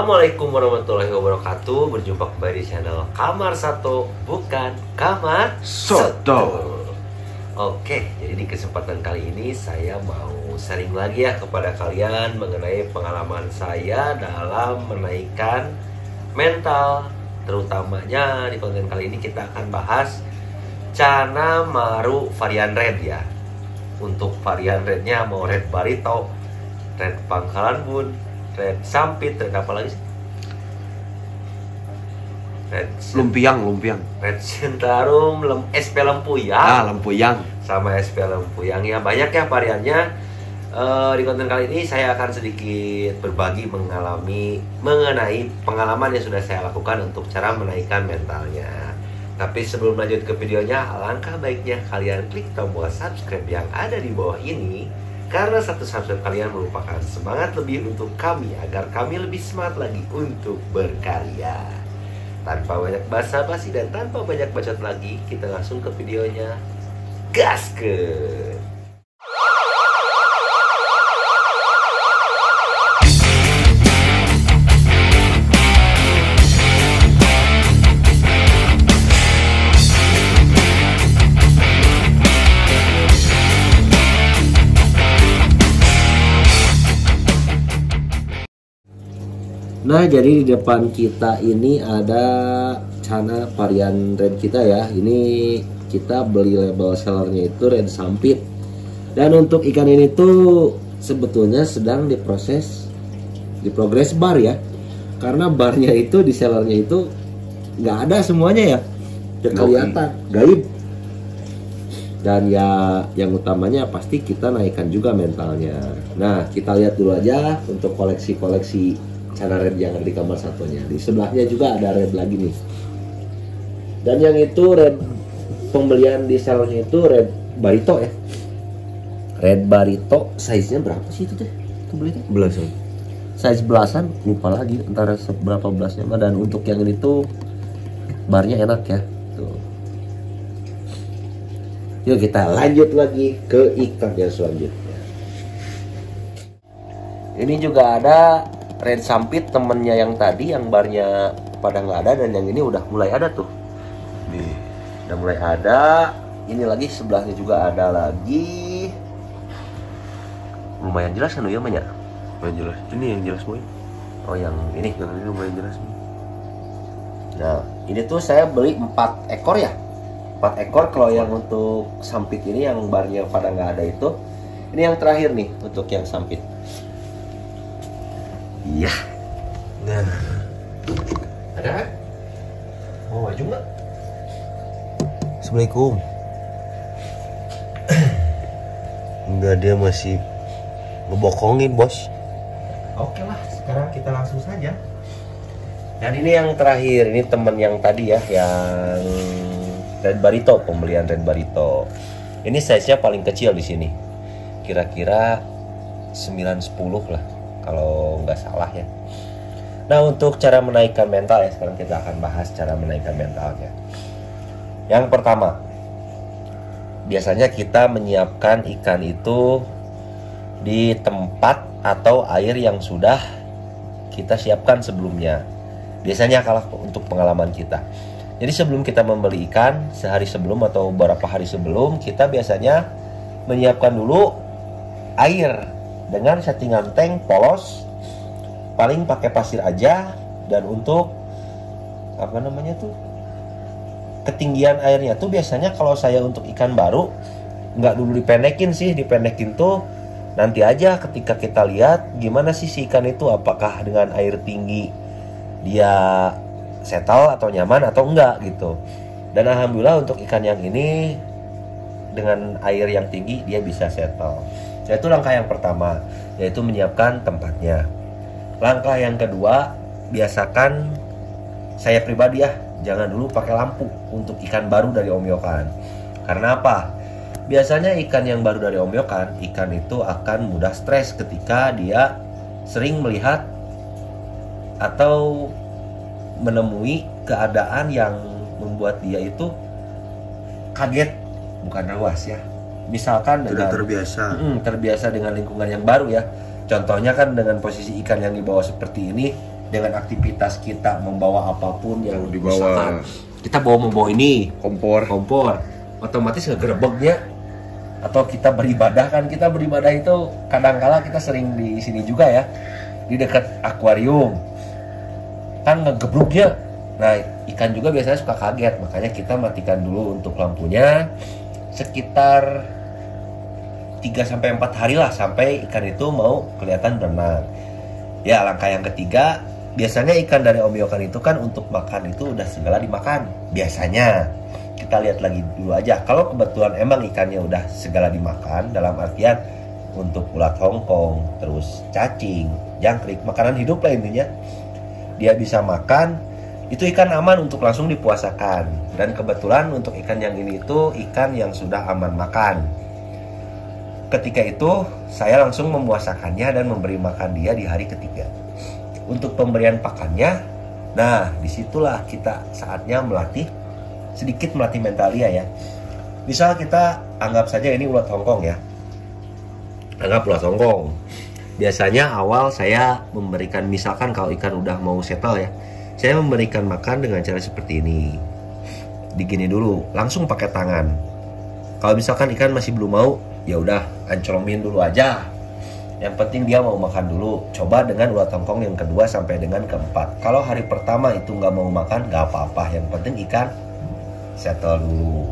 Assalamualaikum warahmatullahi wabarakatuh. Berjumpa kembali di channel Kamar Satu Bukan Kamar Soto. Oke, jadi di kesempatan kali ini saya mau sharing lagi ya kepada kalian mengenai pengalaman saya dalam menaikkan mental. Terutamanya di konten kali ini kita akan bahas Cana Maru varian red ya. Untuk varian rednya mau red barito, red pangkalan bun, red sampit, red apa lagi sih? Lumpiang. Red Centarum, SP Lempuyang. Lempuyang. Sama SP Lempuyang ya, banyak ya variannya. Di konten kali ini saya akan sedikit berbagi mengenai pengalaman yang sudah saya lakukan untuk cara menaikkan mentalnya. Tapi sebelum lanjut ke videonya, alangkah baiknya kalian klik tombol subscribe yang ada di bawah ini, karena satu subscribe kalian merupakan semangat lebih untuk kami agar kami lebih semangat lagi untuk berkarya. Tanpa banyak basa-basi dan tanpa banyak bacot lagi, kita langsung ke videonya. Gaskeun! Nah, jadi di depan kita ini ada Cana varian red kita ya. Ini kita beli label sellernya itu red sampit. Dan untuk ikan ini tuh sebetulnya sedang diproses, diprogres bar ya. Karena barnya itu di sellernya itu nggak ada semuanya ya. Kelihatan gaib. Dan ya yang utamanya pasti kita naikkan juga mentalnya. Nah, kita lihat dulu aja untuk koleksi-koleksi Cana red yang ada di kamar satunya. Di sebelahnya juga ada red lagi nih. Dan yang itu red pembelian di salonnya itu red barito ya. Red barito size-nya berapa sih itu teh? Itu belinya belasan. Size belasan, lupa lagi antara seberapa belasnya. Dan untuk yang ini tuh barnya enak ya. Tuh. Yuk kita lanjut lagi ke ikan yang selanjutnya. Ini juga ada red sampit temennya yang tadi, yang barnya pada nggak ada, dan yang ini udah mulai ada tuh. Nih, udah mulai ada. Ini lagi sebelahnya juga ada lagi. Lumayan jelas kan ya, banyak. Lumayan jelas. Ini yang jelas boy. Oh, yang ini. Yang ini lumayan jelas. Nah, ini tuh saya beli 4 ekor ya. 4 ekor. Kalau yang untuk sampit ini yang barnya pada nggak ada itu. Ini yang terakhir nih untuk yang sampit. Iya. Nah, ada kan? Mau maju nggak? Assalamualaikum. Enggak, dia masih ngebokongin bos. Oke lah, sekarang kita langsung saja. Dan ini yang terakhir, ini temen yang tadi ya, yang red barito, pembelian red barito. Ini size-nya paling kecil di sini. Kira-kira 9-10 lah, kalau nggak salah ya. Nah, untuk cara menaikkan mental ya, sekarang kita akan bahas cara menaikkan mentalnya. Yang pertama, biasanya kita menyiapkan ikan itu di tempat atau air yang sudah kita siapkan sebelumnya. Biasanya kalau untuk pengalaman kita. Jadi sebelum kita membeli ikan, sehari sebelum atau beberapa hari sebelum, kita biasanya menyiapkan dulu air dengan settingan tank polos, paling pakai pasir aja. Dan untuk apa namanya tuh, ketinggian airnya tuh biasanya kalau saya untuk ikan baru nggak dulu dipendekin sih. Dipendekin tuh nanti aja ketika kita lihat gimana sih si ikan itu, apakah dengan air tinggi dia settle atau nyaman atau enggak gitu. Dan alhamdulillah untuk ikan yang ini dengan air yang tinggi dia bisa settle. Itu langkah yang pertama, yaitu menyiapkan tempatnya. Langkah yang kedua, biasakan saya pribadi ya, jangan dulu pakai lampu untuk ikan baru dari Om Yokan. Karena apa? Biasanya ikan yang baru dari Om Yokan, ikan itu akan mudah stres ketika dia sering melihat atau menemui keadaan yang membuat dia itu kaget, bukan rewas ya. Misalkan Tidak dengan terbiasa. terbiasa dengan lingkungan yang baru ya. Contohnya kan dengan posisi ikan yang di bawah seperti ini, dengan aktivitas kita membawa apapun yang Dibawa. misalkan kita membawa ini Kompor. otomatis ngegerebeknya. Atau kita beribadah, kan kita beribadah itu kadangkala kita sering di sini juga ya, di dekat akuarium kan ngegebruknya. Nah, ikan juga biasanya suka kaget, makanya kita matikan dulu untuk lampunya sekitar 3-4 hari lah sampai ikan itu mau kelihatan berenang. Ya, langkah yang ketiga, biasanya ikan dari omyokan itu kan untuk makan itu udah segala dimakan. Biasanya kita lihat lagi dulu aja. Kalau kebetulan emang ikannya udah segala dimakan, dalam artian untuk ulat Hongkong, terus cacing, jangkrik, makanan hidup lah intinya, dia bisa makan, itu ikan aman untuk langsung dipuasakan. Dan kebetulan untuk ikan yang ini itu ikan yang sudah aman makan. Ketika itu saya langsung memuasakannya dan memberi makan dia di hari ketiga. Untuk pemberian pakannya, nah disitulah kita saatnya sedikit melatih mental dia ya. Misal kita anggap saja ini ulat Hongkong ya. Anggap ulat Hongkong. Biasanya awal saya memberikan, misalkan kalau ikan udah mau settle ya, saya memberikan makan dengan cara seperti ini. Digini dulu, langsung pakai tangan. Kalau misalkan ikan masih belum mau, ya udah anclomin dulu aja. Yang penting dia mau makan dulu. Coba dengan ulat Hongkong yang kedua sampai dengan keempat. Kalau hari pertama itu nggak mau makan, nggak apa-apa. Yang penting ikan settle dulu.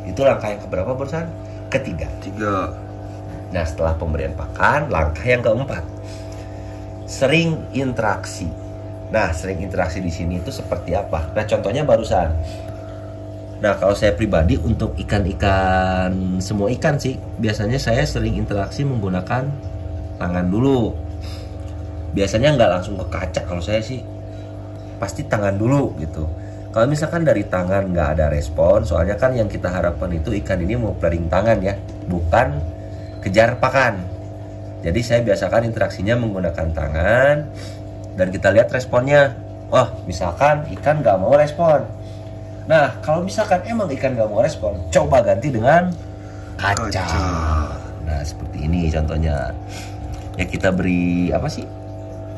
Itu langkah yang keberapa barusan? Ketiga. 3. Nah, setelah pemberian pakan, langkah yang keempat, sering interaksi. Nah, sering interaksi di sini itu seperti apa? Nah, contohnya barusan. Nah, kalau saya pribadi untuk ikan-ikan, semua ikan sih, biasanya saya sering interaksi menggunakan tangan dulu. Biasanya nggak langsung ke kaca, kalau saya sih pasti tangan dulu gitu. Kalau misalkan dari tangan nggak ada respon, soalnya kan yang kita harapkan itu ikan ini mau pelaring tangan ya, bukan kejar pakan. Jadi saya biasakan interaksinya menggunakan tangan dan kita lihat responnya. Wah, misalkan ikan nggak mau respon. Nah, kalau misalkan emang ikan nggak mau respon, coba ganti dengan kaca. Nah, seperti ini contohnya. Ya kita beri apa sih?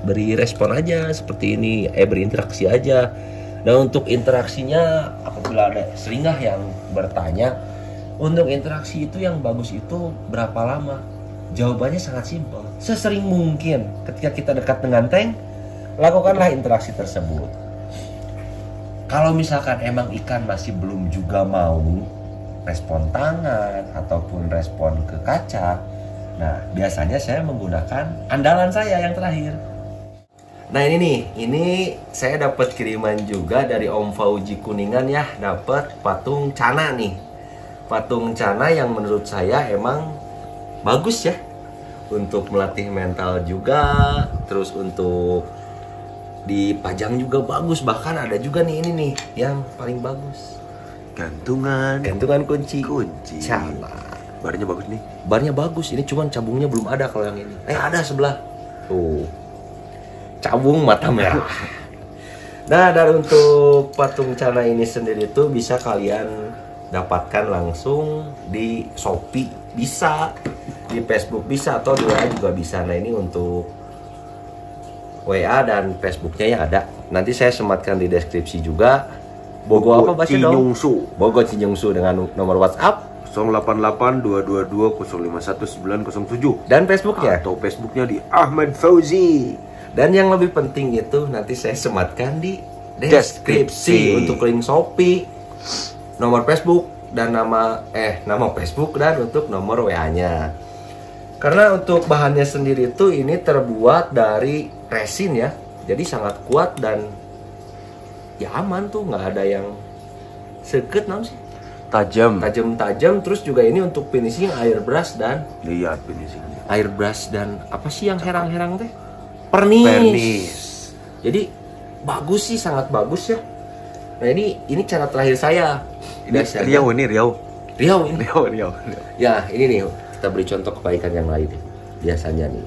Beri respon aja seperti ini. Berinteraksi aja. Nah, untuk interaksinya apabila ada seringah yang bertanya, untuk interaksi itu yang bagus itu berapa lama? Jawabannya sangat simpel. Sesering mungkin ketika kita dekat dengan tank, lakukanlah interaksi tersebut. Kalau misalkan emang ikan masih belum juga mau respon tangan ataupun respon ke kaca, nah biasanya saya menggunakan andalan saya yang terakhir. Nah ini nih, ini saya dapat kiriman juga dari Om Fauji Kuningan ya, dapat patung cana nih. Patung cana yang menurut saya emang bagus ya, untuk melatih mental juga, terus untuk dipajang juga bagus. Bahkan ada juga nih ini nih yang paling bagus, gantungan kunci cana. Barnya bagus nih. Barnya bagus, ini cuman cabungnya belum ada kalau yang ini. Ada sebelah tuh, cabung mata merah. Nah, dan untuk patung cana ini sendiri tuh bisa kalian dapatkan langsung di Shopee bisa, di Facebook bisa, atau di WA juga bisa. Nah ini untuk WA dan Facebooknya ya ada. Nanti saya sematkan di deskripsi juga. Bogo apa baca dong? Bogo Cinyungsu dengan nomor WhatsApp 088-222-051907. dan Facebooknya. Atau Facebooknya di Ahmad Fauzi. Dan yang lebih penting itu nanti saya sematkan di deskripsi untuk link Shopee, nomor Facebook dan nama Facebook dan untuk nomor WA-nya. Karena untuk bahannya sendiri itu ini terbuat dari resin ya, jadi sangat kuat dan ya aman tuh, nggak ada yang seket sih. Tajam. Terus juga ini untuk finishing airbrush dan Lihat finishingnya. airbrush dan apa sih yang herang-herang teh? Pernis. Jadi bagus sih, sangat bagus ya. Nah ini cara terakhir saya. Riau ini. Ya ini nih, kita beri contoh kebaikan yang lain biasanya nih.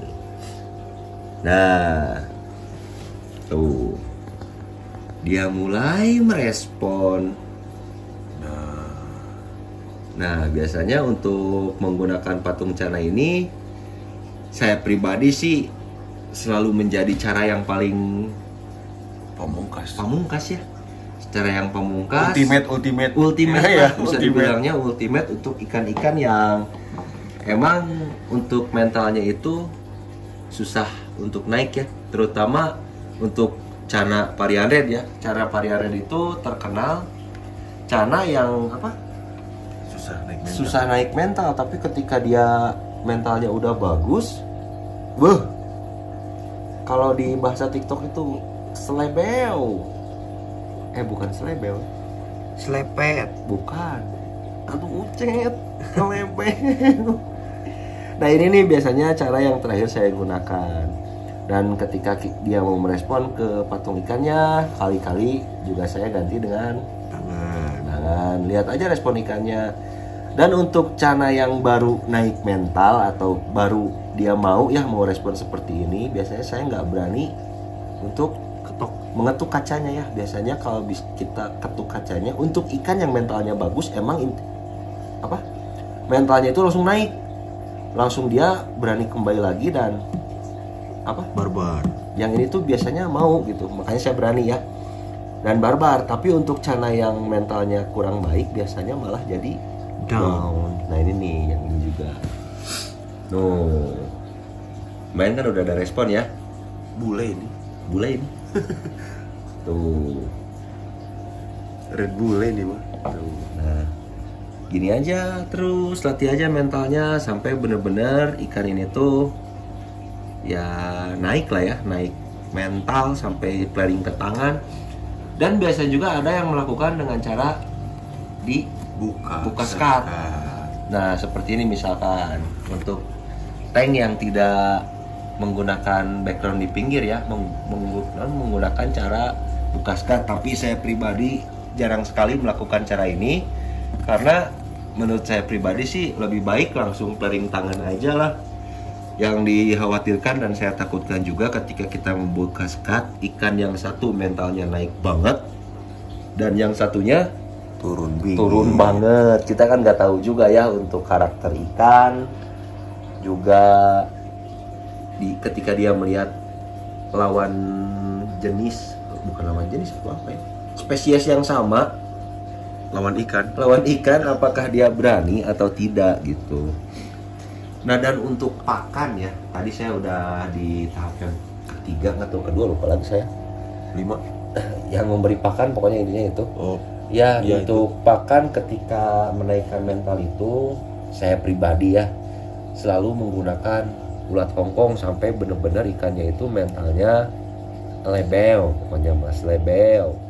Nah tuh, dia mulai merespon. Nah biasanya untuk menggunakan patung cana ini, saya pribadi sih selalu menjadi cara yang paling Pamungkas ya. Secara yang pamungkas. Ultimate. Lah, bisa ultimate. dibilangnya ultimate untuk ikan-ikan yang emang untuk mentalnya itu susah untuk naik ya. Terutama untuk Cana Parian Red ya. Cana Parian Red itu terkenal Cana yang apa? Susah naik mental, tapi ketika dia mentalnya udah bagus, kalau di bahasa TikTok itu selebeo. Bukan selebeo. Selepet. Bukan. Aduh ucet, selebeo. Nah, ini nih biasanya cara yang terakhir saya gunakan. Dan ketika dia mau merespon ke patung ikannya, kali-kali juga saya ganti dengan tangan. Lihat aja respon ikannya. Dan untuk Cana yang baru naik mental atau baru dia mau respon seperti ini, biasanya saya nggak berani untuk mengetuk kacanya ya. Biasanya kalau kita ketuk kacanya untuk ikan yang mentalnya bagus, emang mentalnya itu langsung naik, langsung dia berani kembali lagi dan barbar. Yang ini tuh biasanya mau gitu, makanya saya berani ya. Dan barbar. Tapi untuk Cana yang mentalnya kurang baik, biasanya malah jadi down. Nah ini nih yang ini juga. Main kan udah ada respon ya. Bule ini. Tuh. Red bule ini mah. Nah, gini aja terus latih aja mentalnya sampai bener-bener ikan ini tuh ya naik lah ya, naik mental sampai flaring ke tangan. Dan biasa juga ada yang melakukan dengan cara buka skat. Nah, seperti ini misalkan untuk tank yang tidak menggunakan background di pinggir ya, menggunakan cara buka skat. Tapi saya pribadi jarang sekali melakukan cara ini karena menurut saya pribadi sih lebih baik langsung flaring tangan aja lah. Yang dikhawatirkan dan saya takutkan juga ketika kita membuka skat, ikan yang satu mentalnya naik banget dan yang satunya turun banget. Kita kan nggak tahu juga ya untuk karakter ikan juga ketika dia melihat lawan jenis, bukan lawan jenis itu apa ya, spesies yang sama, lawan ikan apakah dia berani atau tidak gitu. Nah, dan untuk pakan ya, tadi saya udah di tahap yang ketiga atau kedua, lupa lagi saya, 5 yang memberi pakan, pokoknya intinya itu. Ya, untuk itu. Pakan ketika menaikkan mental itu, saya pribadi ya selalu menggunakan ulat hongkong sampai benar-benar ikannya itu mentalnya lebel, pokoknya mas lebel.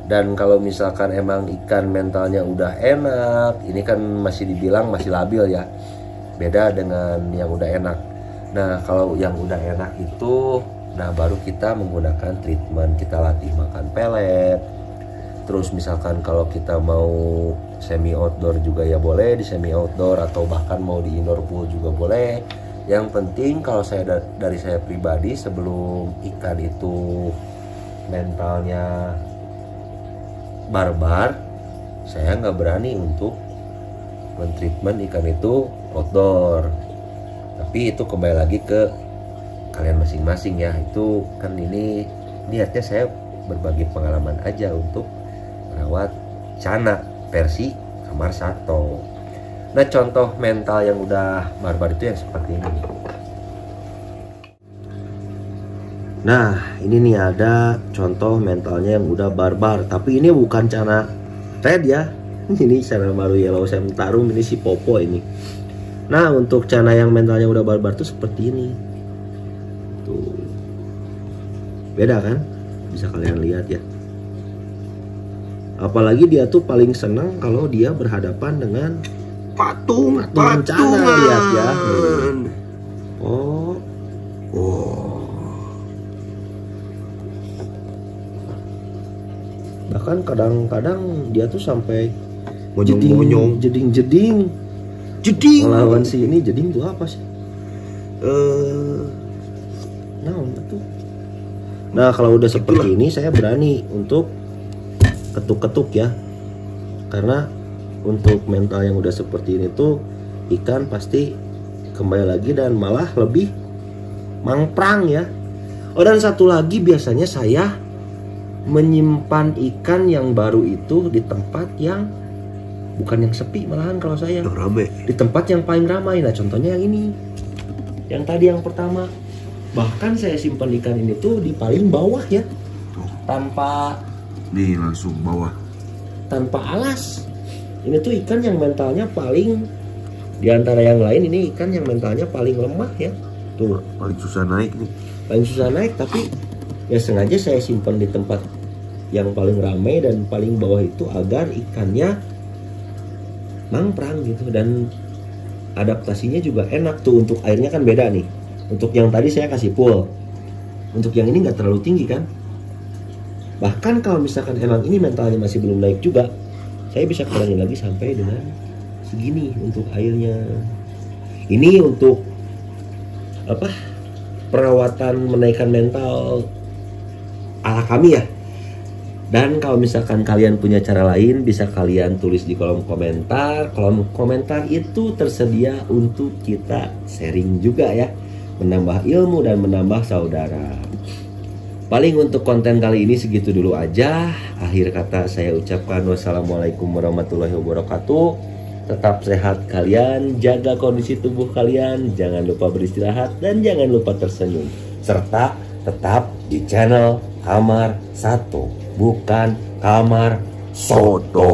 Dan kalau misalkan emang ikan mentalnya udah enak, ini kan masih dibilang masih labil ya, beda dengan yang udah enak. Nah, kalau yang udah enak itu, nah baru kita menggunakan treatment, kita latih makan pelet. Terus misalkan kalau kita mau semi outdoor juga ya boleh di semi outdoor, atau bahkan mau di indoor pool juga boleh. Yang penting kalau saya dari saya pribadi, sebelum ikan itu mentalnya barbar, saya nggak berani untuk men-treatment ikan itu outdoor. Tapi itu kembali lagi ke kalian masing-masing ya. Itu kan ini niatnya saya berbagi pengalaman aja untuk merawat Cana versi Kamar Sato. Nah, contoh mental yang udah barbar itu yang seperti ini. Nah, ini nih ada contoh mentalnya yang udah barbar, tapi ini bukan Cana Red ya. Ini Cana Maru Yellow Semtarum, ini si Popo ini. Nah, untuk Cana yang mentalnya udah barbar tuh seperti ini. Tuh. Beda kan? Bisa kalian lihat ya. Apalagi dia tuh paling senang kalau dia berhadapan dengan patung Cana, lihat ya. Oh. Bahkan kadang-kadang dia tuh sampai jeding melawan si ini. Jeding tuh apa sih? Nah, kalau udah seperti ini saya berani untuk ketuk-ketuk ya, karena untuk mental yang udah seperti ini tuh ikan pasti kembali lagi dan malah lebih mangprang ya. Oh, dan satu lagi biasanya saya menyimpan ikan yang baru itu di tempat yang bukan yang sepi, malahan kalau saya Yang rame. di tempat yang paling ramai. Nah contohnya yang ini, yang tadi yang pertama, bahkan saya simpan ikan ini tuh di paling bawah ya, tanpa Nih langsung bawah. alas. Ini tuh ikan yang mentalnya paling, di antara yang lain ini ikan yang mentalnya paling lemah ya. Tuh, Paling susah naik nih. paling susah naik, tapi ya sengaja saya simpan di tempat yang paling ramai dan paling bawah itu agar ikannya mangprang gitu, dan adaptasinya juga enak tuh. Untuk airnya kan beda nih. Untuk yang tadi saya kasih full, untuk yang ini nggak terlalu tinggi kan. Bahkan kalau misalkan emang ini mentalnya masih belum naik juga, saya bisa kurangin lagi sampai dengan segini untuk airnya. Ini untuk apa, perawatan menaikkan mental ala kami ya. Dan kalau misalkan kalian punya cara lain, bisa kalian tulis di kolom komentar. Kolom komentar itu tersedia untuk kita sharing juga ya, menambah ilmu dan menambah saudara. Paling untuk konten kali ini segitu dulu aja. Akhir kata saya ucapkan wassalamualaikum warahmatullahi wabarakatuh. Tetap sehat kalian, jaga kondisi tubuh kalian, jangan lupa beristirahat dan jangan lupa tersenyum. Serta tetap di channel Kamar 1, bukan Kamar Soto.